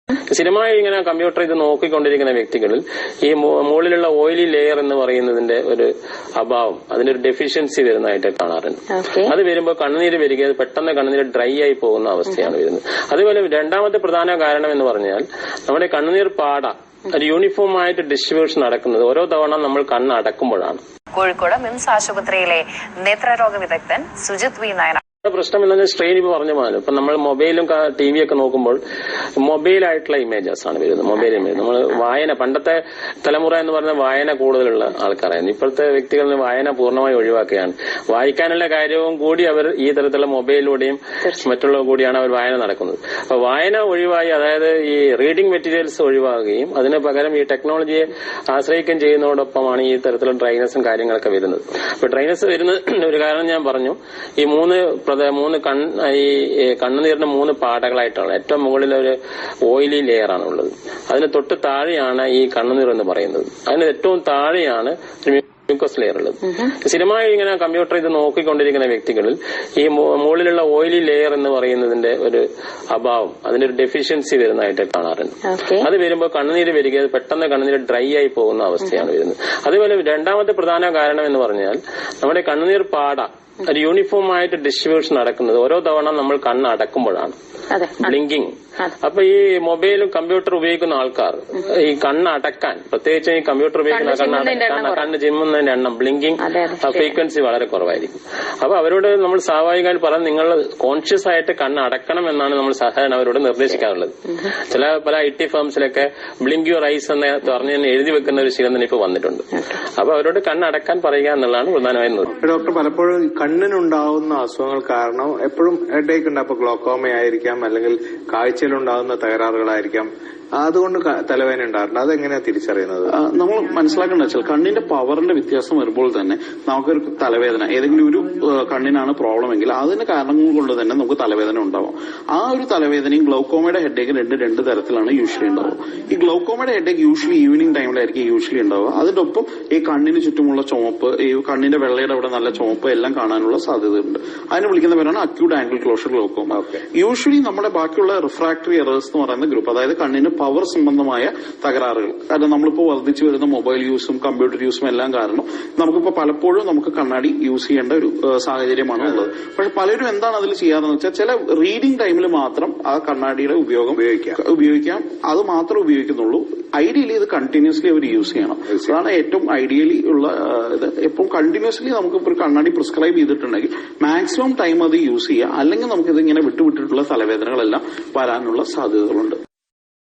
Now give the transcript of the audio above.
സ്ഥിരമായി ഇങ്ങനെ കമ്പ്യൂട്ടർ ഇത് നോക്കിക്കൊണ്ടിരിക്കുന്ന വ്യക്തികളിൽ ഈ മുകളിലുള്ള ഓയിലി ലെയർ എന്ന് പറയുന്നതിന്റെ ഒരു അഭാവം, അതിന്റെ ഒരു ഡെഫിഷ്യൻസി വരുന്നതായിട്ട് കാണാറുണ്ട്. അത് വരുമ്പോൾ കണ്ണുനീര് വരിക, പെട്ടെന്ന് കണ്ണുനീര് ഡ്രൈ ആയി പോകുന്ന അവസ്ഥയാണ് വരുന്നത്. അതുപോലെ രണ്ടാമത്തെ പ്രധാന കാരണം എന്ന് പറഞ്ഞാൽ നമ്മുടെ കണ്ണുനീർ പാട ഒരു യൂണിഫോം ആയിട്ട് ഡിസ്ട്രിബ്യൂഷൻ നടക്കുന്നത് ഓരോ തവണ നമ്മൾ കണ്ണ് അടക്കുമ്പോഴാണ്. കോഴിക്കോട് മിംസ് ആശുപത്രിയിലെ നേത്രരോഗ വിദഗ്ധൻ സുജിത് വി നായർ. പ്രശ്നം എന്താ സ്ട്രെയിൻ ഇപ്പൊ പറഞ്ഞു പോകാനും ഇപ്പൊ നമ്മൾ മൊബൈലും ടി വി ഒക്കെ നോക്കുമ്പോൾ മൊബൈലായിട്ടുള്ള ഇമേജസ് ആണ് വരുന്നത്. മൊബൈൽ ഇമേജ് നമ്മൾ വായന, പണ്ടത്തെ തലമുറ എന്ന് പറഞ്ഞ വായന കൂടുതലുള്ള ആൾക്കാരായിരുന്നു. ഇപ്പോഴത്തെ വ്യക്തികളിൽ വായന പൂർണ്ണമായി ഒഴിവാക്കുകയാണ്. വായിക്കാനുള്ള കാര്യവും കൂടി അവർ ഈ തരത്തിലുള്ള മൊബൈലിലൂടെയും മറ്റുള്ള കൂടിയാണ് അവർ വായന നടക്കുന്നത്. അപ്പൊ വായന ഒഴിവായി, അതായത് ഈ റീഡിംഗ് മെറ്റീരിയൽസ് ഒഴിവാക്കുകയും അതിന് പകരം ഈ ടെക്നോളജിയെ ആശ്രയിക്കുകയും ചെയ്യുന്നതോടൊപ്പമാണ് ഈ തരത്തിലുള്ള ഡ്രൈനസും കാര്യങ്ങളൊക്കെ വരുന്നത്. അപ്പൊ ഡ്രൈനസ് വരുന്ന ഒരു കാരണം ഞാൻ പറഞ്ഞു, ഈ മൂന്ന് കണ്ണുനീരിന്റെ 3 പാടകളായിട്ടാണ്. ഏറ്റവും മുകളിൽ ഒരു ഓയിലി ലെയർ ആണ് ഉള്ളത്. അതിന് തൊട്ട് താഴെയാണ് ഈ കണ്ണുനീർ എന്ന് പറയുന്നത്. അതിന് ഏറ്റവും താഴെയാണ് മ്യൂക്കസ് ലെയർ ഉള്ളത്. സ്ഥിരമായി ഇങ്ങനെ കമ്പ്യൂട്ടർ ഇത് നോക്കിക്കൊണ്ടിരിക്കുന്ന വ്യക്തികളിൽ ഈ മുകളിലുള്ള ഓയിലി ലെയർ എന്ന് പറയുന്നതിന്റെ ഒരു അഭാവം, അതിന്റെ ഒരു ഡെഫിഷ്യൻസി വരുന്നതായിട്ട് കാണാറുണ്ട്. അത് വരുമ്പോൾ കണ്ണുനീര് വരിക, പെട്ടെന്ന് കണ്ണുനീര് ഡ്രൈ ആയി പോകുന്ന അവസ്ഥയാണ് വരുന്നത്. അതുപോലെ രണ്ടാമത്തെ പ്രധാന കാരണം എന്ന് പറഞ്ഞാൽ നമ്മുടെ കണ്ണുനീർ പാട ഒരു യൂണിഫോം ആയിട്ട് ഡിസ്ട്രിബ്യൂഷൻ നടക്കുന്നത് ഓരോ തവണ നമ്മൾ കണ്ണ് അടക്കുമ്പോഴാണ്, ബ്ലിങ്കിങ്. അപ്പൊ ഈ മൊബൈലും കമ്പ്യൂട്ടർ ഉപയോഗിക്കുന്ന ആൾക്കാർ ഈ കണ്ണ് അടക്കാൻ, പ്രത്യേകിച്ച് ഈ കമ്പ്യൂട്ടർ ഉപയോഗിക്കുന്ന കണ്ണ് ചിമ്മുന്നതിന്റെ എണ്ണം, ബ്ലിങ്കിങ് ഫ്രീക്വൻസി വളരെ കുറവായിരിക്കും. അപ്പൊ അവരോട് നമ്മൾ സ്വാഭാവികമായി പറഞ്ഞ് നിങ്ങൾ കോൺഷ്യസ് ആയിട്ട് കണ്ണ് അടക്കണം എന്നാണ് നമ്മൾ സാധാരണ അവരോട് നിർദ്ദേശിക്കാറുള്ളത്. പല IT ഫേംസിലൊക്കെ ബ്ലിങ്ക് യുവർ ഐസ് എന്ന് പറഞ്ഞ് എഴുതി വെക്കുന്ന ഒരു ശീലം തന്നെ ഇപ്പൊ വന്നിട്ടുണ്ട്. അപ്പൊ അവരോട് കണ്ണ് അടക്കാൻ പറയുക എന്നുള്ളതാണ് പ്രധാനമായും. ഡോക്ടർ, പലപ്പോഴും കണ്ണിനുണ്ടാവുന്ന അസുഖങ്ങൾ കാരണം എപ്പോഴും ഹെഡേക്ക് ഉണ്ട്. അപ്പൊ ഗ്ലോക്കോമ ആയിരിക്കാം, അല്ലെങ്കിൽ കാഴ്ചയിലുണ്ടാകുന്ന തകരാറുകളായിരിക്കാം, അതുകൊണ്ട് തലവേദന ഉണ്ടാറുണ്ട്. അതെങ്ങനെയാ തിരിച്ചറിയുന്നത്? നമ്മൾ മനസ്സിലാക്കേണ്ടത് വെച്ചാൽ കണ്ണിന്റെ പവറിന്റെ വ്യത്യാസം വരുമ്പോൾ തന്നെ നമുക്കൊരു തലവേദന, ഏതെങ്കിലും ഒരു കണ്ണിനാണ് പ്രോബ്ലം എങ്കിൽ അതിന്റെ കാരണങ്ങൾ കൊണ്ട് തന്നെ നമുക്ക് തലവേദന ഉണ്ടാവും. ആ ഒരു തലവേദനയും ഗ്ലൗക്കോമയുടെ ഹെഡേക്ക് രണ്ട് തരത്തിലാണ് യൂഷ്വലി ഉണ്ടാവുക. ഈ ഗ്ലൗക്കോമയുടെ ഹെഡേക്ക് യൂഷ്വലി ഈവനിങ് ടൈമിലായിരിക്കും യൂഷ്വലി ഉണ്ടാവുക. അതിന്റെ ഒപ്പം ഈ കണ്ണിന് ചുറ്റുമുള്ള ചുമപ്പ്, ഈ കണ്ണിന്റെ വെള്ളയുടെ അവിടെ നല്ല ചുമപ്പ് എല്ലാം കാണാനുള്ള സാധ്യതയുണ്ട്. അതിന് വിളിക്കുന്ന പേരാണ് acute angle closure glaucoma. Usually നമ്മുടെ ബാക്കിയുള്ള റിഫ്രാക്ടറി എറേഴ്സ് എന്ന് പറയുന്ന ഗ്രൂപ്പ്, അതായത് കണ്ണിന് പവർ സംബന്ധമായ തകരാറുകൾ, കാരണം നമ്മളിപ്പോ വർദ്ധിച്ചു വരുന്ന മൊബൈൽ യൂസും കമ്പ്യൂട്ടർ യൂസും എല്ലാം കാരണം നമുക്കിപ്പോ പലപ്പോഴും നമുക്ക് കണ്ണാടി യൂസ് ചെയ്യേണ്ട ഒരു സാഹചര്യമാണ് ഉള്ളത്. പക്ഷെ പലരും എന്താണ് അതിൽ ചെയ്യാറെന്ന് വെച്ചാൽ ചില റീഡിംഗ് ടൈമിൽ മാത്രം ആ കണ്ണാടിയുടെ ഉപയോഗം ഉപയോഗിക്കാം, അത് മാത്രമേ ഉപയോഗിക്കുന്നുള്ളൂ. ഐഡിയലി ഇത് കണ്ടിന്യൂസ്ലി അവർ യൂസ് ചെയ്യണം. അതാണ് ഏറ്റവും ഐഡിയലി ഉള്ള ഇത്. എപ്പോൾ കണ്ടിന്യൂസ്ലി നമുക്ക് ഒരു കണ്ണാടി പ്രിസ്ക്രൈബ് ചെയ്തിട്ടുണ്ടെങ്കിൽ മാക്സിമം ടൈം അത് യൂസ് ചെയ്യുക, അല്ലെങ്കിൽ നമുക്കിത് ഇങ്ങനെ വിട്ടുവിട്ടിട്ടുള്ള തലവേദനകളെല്ലാം വരാനുള്ള സാധ്യതകളുണ്ട്.